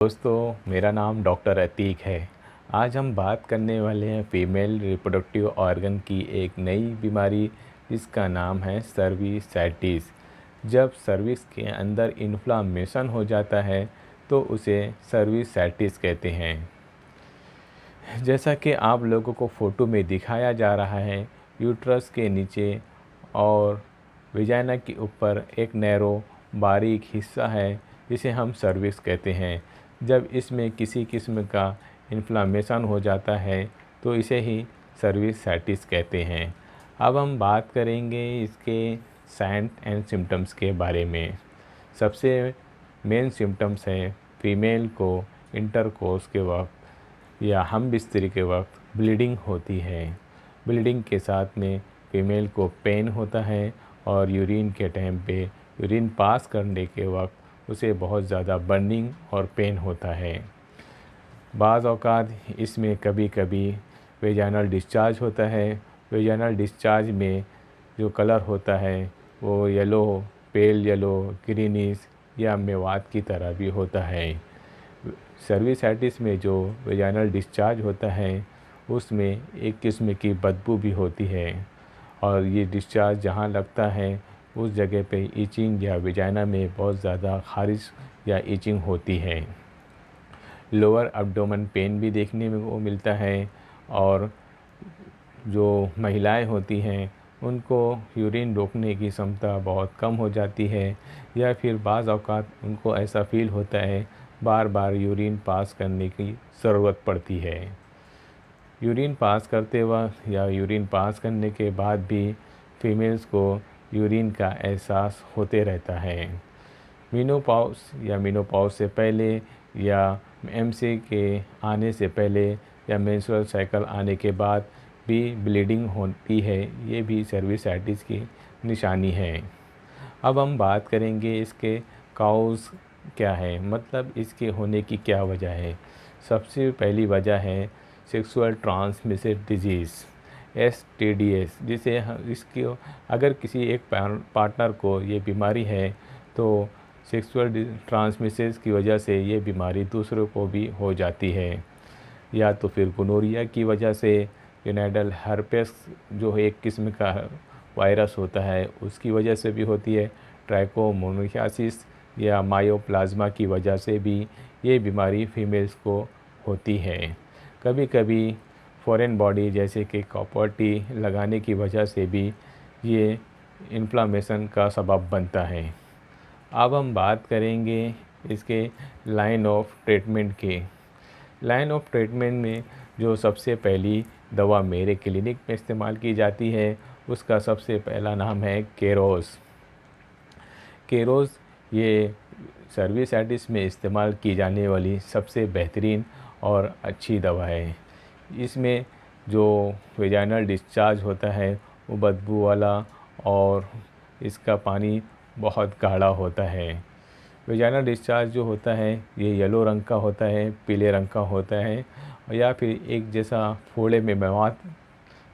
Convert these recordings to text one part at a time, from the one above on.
दोस्तों, मेरा नाम डॉक्टर अतीक है। आज हम बात करने वाले हैं फीमेल रिप्रोडक्टिव ऑर्गन की एक नई बीमारी जिसका नाम है सर्विसाइटिस। जब सर्विक्स के अंदर इन्फ्लामेशन हो जाता है तो उसे सर्विसाइटिस कहते हैं। जैसा कि आप लोगों को फ़ोटो में दिखाया जा रहा है, यूट्रस के नीचे और वेजाइना के ऊपर एक नैरो बारीक हिस्सा है जिसे हम सर्विक्स कहते हैं। जब इसमें किसी किस्म का इन्फ्लामेशन हो जाता है तो इसे ही सर्विसाइटिस कहते हैं। अब हम बात करेंगे इसके साइन एंड सिम्टम्स के बारे में। सबसे मेन सिम्टम्स हैं फीमेल को इंटरकोर्स के वक्त या हम बिस्तरी के वक्त ब्लीडिंग होती है। ब्लीडिंग के साथ में फीमेल को पेन होता है और यूरिन के टाइम पे यूरिन पास करने के वक्त उसे बहुत ज़्यादा बर्निंग और पेन होता है। बाज़ औक़ात इसमें कभी कभी वेजाइनल डिस्चार्ज होता है। वेजाइनल डिस्चार्ज में जो कलर होता है वो येलो, पेल येलो, ग्रीनिश या मेवात की तरह भी होता है। सर्विसाइटिस में जो वेजाइनल डिस्चार्ज होता है उसमें एक किस्म की बदबू भी होती है और ये डिस्चार्ज जहाँ लगता है उस जगह पे ईचिंग या वेजाइना में बहुत ज़्यादा ख़ारिश या ईचिंग होती है। लोअर एब्डोमेन पेन भी देखने में वो मिलता है और जो महिलाएं होती हैं उनको यूरिन रोकने की क्षमता बहुत कम हो जाती है या फिर बाज़ औक़ात उनको ऐसा फ़ील होता है बार बार यूरिन पास करने की ज़रूरत पड़ती है। यूरिन पास करते वक्त या यूरिन पास करने के बाद भी फीमेल्स को यूरिन का एहसास होते रहता है। मेनोपॉज़ या मेनोपॉज़ से पहले या एमसी के आने से पहले या मेंस्ट्रुअल साइकिल आने के बाद भी ब्लीडिंग होती है, ये भी सर्विसाइटिस की निशानी है। अब हम बात करेंगे इसके काउज़ क्या है, मतलब इसके होने की क्या वजह है। सबसे पहली वजह है सेक्सुअल ट्रांसमिटेड डिजीज़ STDs, जिसे इसकी अगर किसी एक पार्टनर को ये बीमारी है तो सेक्सुअल ट्रांसमिशन की वजह से ये बीमारी दूसरों को भी हो जाती है। या तो फिर गोनोरिया की वजह से, यूनिडल हर्पेस जो एक किस्म का वायरस होता है उसकी वजह से भी होती है। ट्राइकोमोनासिस या मायोप्लाज्मा की वजह से भी ये बीमारी फीमेल्स को होती है। कभी कभी फॉरेन बॉडी जैसे कि कॉपर लगाने की वजह से भी ये इन्फ्लामेशन का सबब बनता है। अब हम बात करेंगे इसके लाइन ऑफ ट्रीटमेंट के। लाइन ऑफ ट्रीटमेंट में जो सबसे पहली दवा मेरे क्लिनिक में इस्तेमाल की जाती है उसका सबसे पहला नाम है केरोस। केरोस ये सर्विसाइटिस में इस्तेमाल की जाने वाली सबसे बेहतरीन और अच्छी दवा है। इसमें जो वेजाइनल डिस्चार्ज होता है वो बदबू वाला और इसका पानी बहुत गाढ़ा होता है। वेजाइनल डिस्चार्ज जो होता है ये येलो रंग का होता है, पीले रंग का होता है या फिर एक जैसा फोड़े में मवाद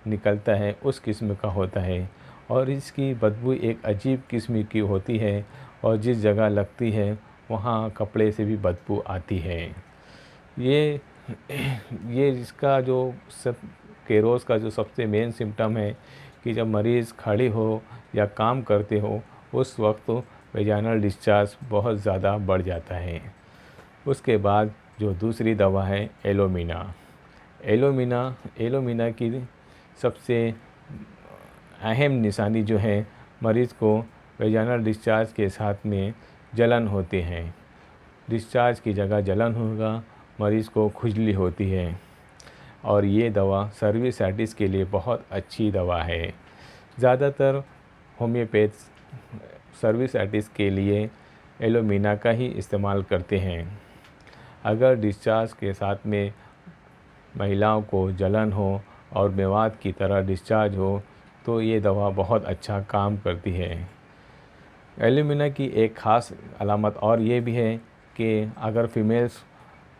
निकलता है उस किस्म का होता है और इसकी बदबू एक अजीब किस्म की होती है और जिस जगह लगती है वहाँ कपड़े से भी बदबू आती है। ये इसका जो सब केरोस का जो सबसे मेन सिम्टम है कि जब मरीज़ खड़े हो या काम करते हो उस वक्त वेजाइनल डिस्चार्ज बहुत ज़्यादा बढ़ जाता है। उसके बाद जो दूसरी दवा है एलोमिना। एलोमिना की सबसे अहम निशानी जो है मरीज़ को वेजाइनल डिस्चार्ज के साथ में जलन होते हैं। डिस्चार्ज की जगह जलन होगा, मरीज़ को खुजली होती है और ये दवा सर्विसाइटिस के लिए बहुत अच्छी दवा है। ज़्यादातर होम्योपैथ सर्विसाइटिस के लिए एलोमिना का ही इस्तेमाल करते हैं। अगर डिस्चार्ज के साथ में महिलाओं को जलन हो और मेवात की तरह डिस्चार्ज हो तो ये दवा बहुत अच्छा काम करती है। एलोमिना की एक ख़ास अलामत और ये भी है कि अगर फीमेल्स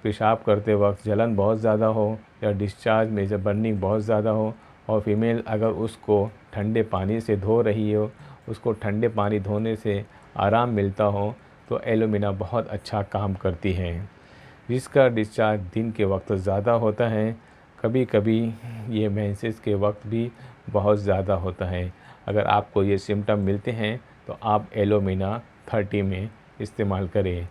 पेशाब करते वक्त जलन बहुत ज़्यादा हो या डिस्चार्ज में जब बर्निंग बहुत ज़्यादा हो और फीमेल अगर उसको ठंडे पानी से धो रही हो, उसको ठंडे पानी धोने से आराम मिलता हो तो एलोमिना बहुत अच्छा काम करती है। जिसका डिस्चार्ज दिन के वक्त ज़्यादा होता है। कभी कभी ये मेंसेस के वक्त भी बहुत ज़्यादा होता है। अगर आपको ये सिम्टम मिलते हैं तो आप एलोमिना 30 में इस्तेमाल करें।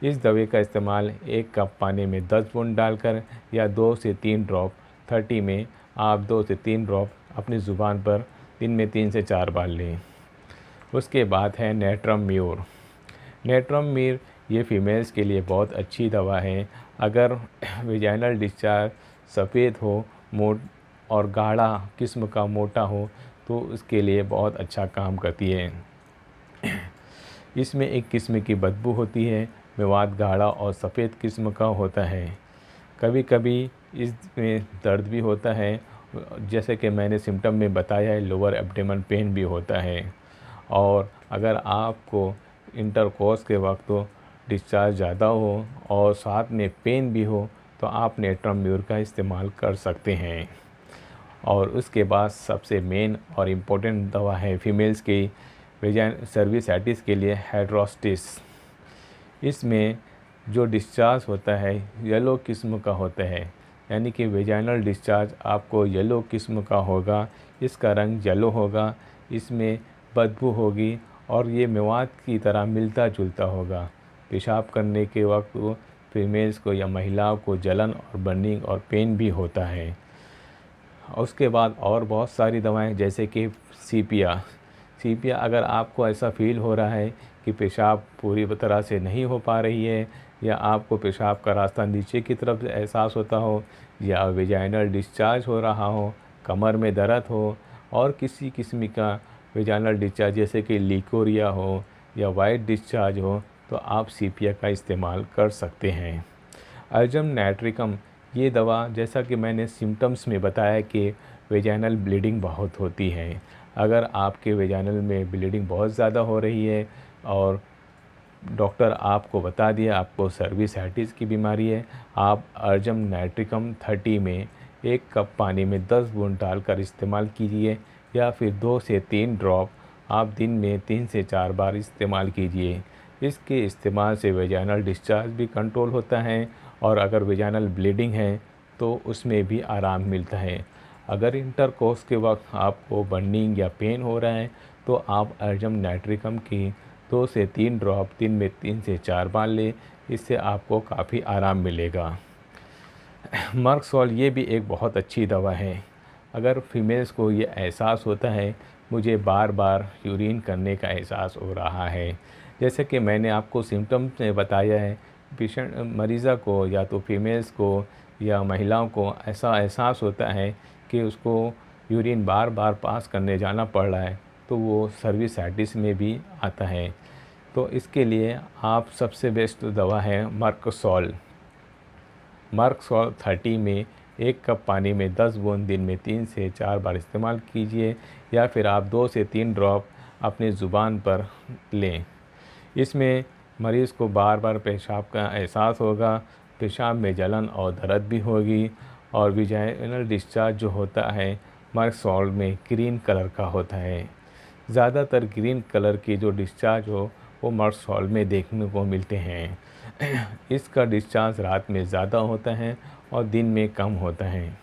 इस दवा का इस्तेमाल 1 कप पानी में 10 बूंद डालकर या 2 से 3 ड्रॉप 30 में आप 2 से 3 ड्रॉप अपनी ज़ुबान पर दिन में 3 से 4 बार लें। उसके बाद है नेट्रम म्यूर। नेट्रम म्यूर ये फीमेल्स के लिए बहुत अच्छी दवा है। अगर वेजाइनल डिस्चार्ज सफ़ेद हो, मोट और गाढ़ा किस्म का मोटा हो तो उसके लिए बहुत अच्छा काम करती है। इसमें एक किस्म की बदबू होती है। मेवात गाढ़ा और सफ़ेद किस्म का होता है। कभी कभी इसमें दर्द भी होता है, जैसे कि मैंने सिम्टम में बताया है, लोअर एब्डोमेन पेन भी होता है। और अगर आपको इंटरकोर्स के वक्त डिस्चार्ज ज़्यादा हो और साथ में पेन भी हो तो आप नेट्रम म्यूर का इस्तेमाल कर सकते हैं। और उसके बाद सबसे मेन और इम्पोर्टेंट दवा है फीमेल्स की सर्विसाइटिस के लिए हाइड्रोस्टिस। इसमें जो डिस्चार्ज होता है येलो किस्म का होता है, यानी कि वेजाइनल डिस्चार्ज आपको येलो किस्म का होगा। इसका रंग येलो होगा, इसमें बदबू होगी और ये मेवात की तरह मिलता जुलता होगा। पेशाब करने के वक्त फीमेल्स को या महिलाओं को जलन और बर्निंग और पेन भी होता है। उसके बाद और बहुत सारी दवाएं जैसे कि सीपिया अगर आपको ऐसा फील हो रहा है कि पेशाब पूरी तरह से नहीं हो पा रही है या आपको पेशाब का रास्ता नीचे की तरफ एहसास होता हो या वेजाइनल डिस्चार्ज हो रहा हो, कमर में दर्द हो और किसी किस्म का वेजाइनल डिस्चार्ज जैसे कि लिकोरिया हो या वाइट डिस्चार्ज हो तो आप सीपिया का इस्तेमाल कर सकते हैं। अर्जम नाइट्रिकम ये दवा, जैसा कि मैंने सिम्टम्स में बताया कि वेजाइनल ब्लीडिंग बहुत होती है। अगर आपके वेजाइनल में ब्लीडिंग बहुत ज़्यादा हो रही है और डॉक्टर आपको बता दिया आपको सर्विसाइटिस की बीमारी है, आप अर्जम नाइट्रिकम 30 में 1 कप पानी में 10 बूंद डालकर इस्तेमाल कीजिए या फिर 2 से 3 ड्रॉप आप दिन में 3 से 4 बार इस्तेमाल कीजिए। इसके इस्तेमाल से वेजाइनल डिस्चार्ज भी कंट्रोल होता है और अगर वेजाइनल ब्लीडिंग है तो उसमें भी आराम मिलता है। अगर इंटरकोर्स के वक्त आपको बर्निंग या पेन हो रहा है तो आप अर्जम नाइट्रिकम की 2 से 3 ड्रॉप दिन में 3 से 4 बार लें। इससे आपको काफ़ी आराम मिलेगा। मर्कसॉल ये भी एक बहुत अच्छी दवा है। अगर फीमेल्स को ये एहसास होता है मुझे बार बार यूरिन करने का एहसास हो रहा है, जैसे कि मैंने आपको सिम्टम्स में बताया है, पेशेंट मरीज़ा को या तो फीमेल्स को या महिलाओं को ऐसा एहसास होता है कि उसको यूरिन बार बार पास करने जाना पड़ रहा है तो वो सर्विसाइटिस में भी आता है। तो इसके लिए आप सबसे बेस्ट दवा है मर्कसॉल 30 में 1 कप पानी में 10 बूंद दिन में 3 से 4 बार इस्तेमाल कीजिए या फिर आप 2 से 3 ड्रॉप अपनी ज़ुबान पर लें। इसमें मरीज़ को बार बार पेशाब का एहसास होगा, पेशाब में जलन और दर्द भी होगी और वेजाइनल डिस्चार्ज जो होता है मर्कसॉल में ग्रीन कलर का होता है। ज़्यादातर ग्रीन कलर की जो डिस्चार्ज हो वो मर्कसॉल में देखने को मिलते हैं। इसका डिस्चार्ज रात में ज़्यादा होता है और दिन में कम होता है।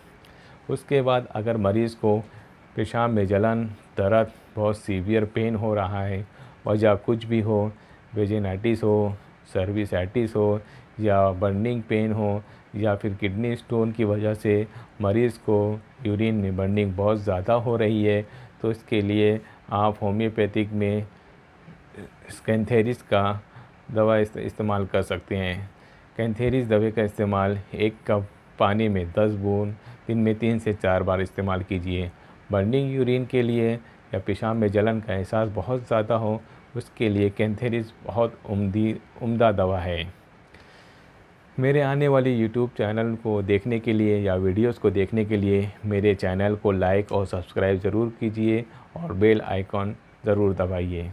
उसके बाद अगर मरीज़ को पेशाब में जलन, दर्द, बहुत सीवियर पेन हो रहा है, वजह कुछ भी हो, वेजिनाइटिस हो, सर्विसाइटिस हो या बर्निंग पेन हो या फिर किडनी स्टोन की वजह से मरीज़ को यूरिन में बर्निंग बहुत ज़्यादा हो रही है तो इसके लिए आप होम्योपैथिक में कैंथेरिस का दवा इस्तेमाल कर सकते हैं। कैंथेरिस दवा का इस्तेमाल 1 कप पानी में 10 बूंद दिन में 3 से 4 बार इस्तेमाल कीजिए। बर्निंग यूरिन के लिए या पेशाब में जलन का एहसास बहुत ज़्यादा हो उसके लिए कैंथेरिस बहुत उम्दा दवा है। मेरे आने वाली यूट्यूब चैनल को देखने के लिए या वीडियोस को देखने के लिए मेरे चैनल को लाइक और सब्सक्राइब ज़रूर कीजिए और बेल आइकॉन ज़रूर दबाइए।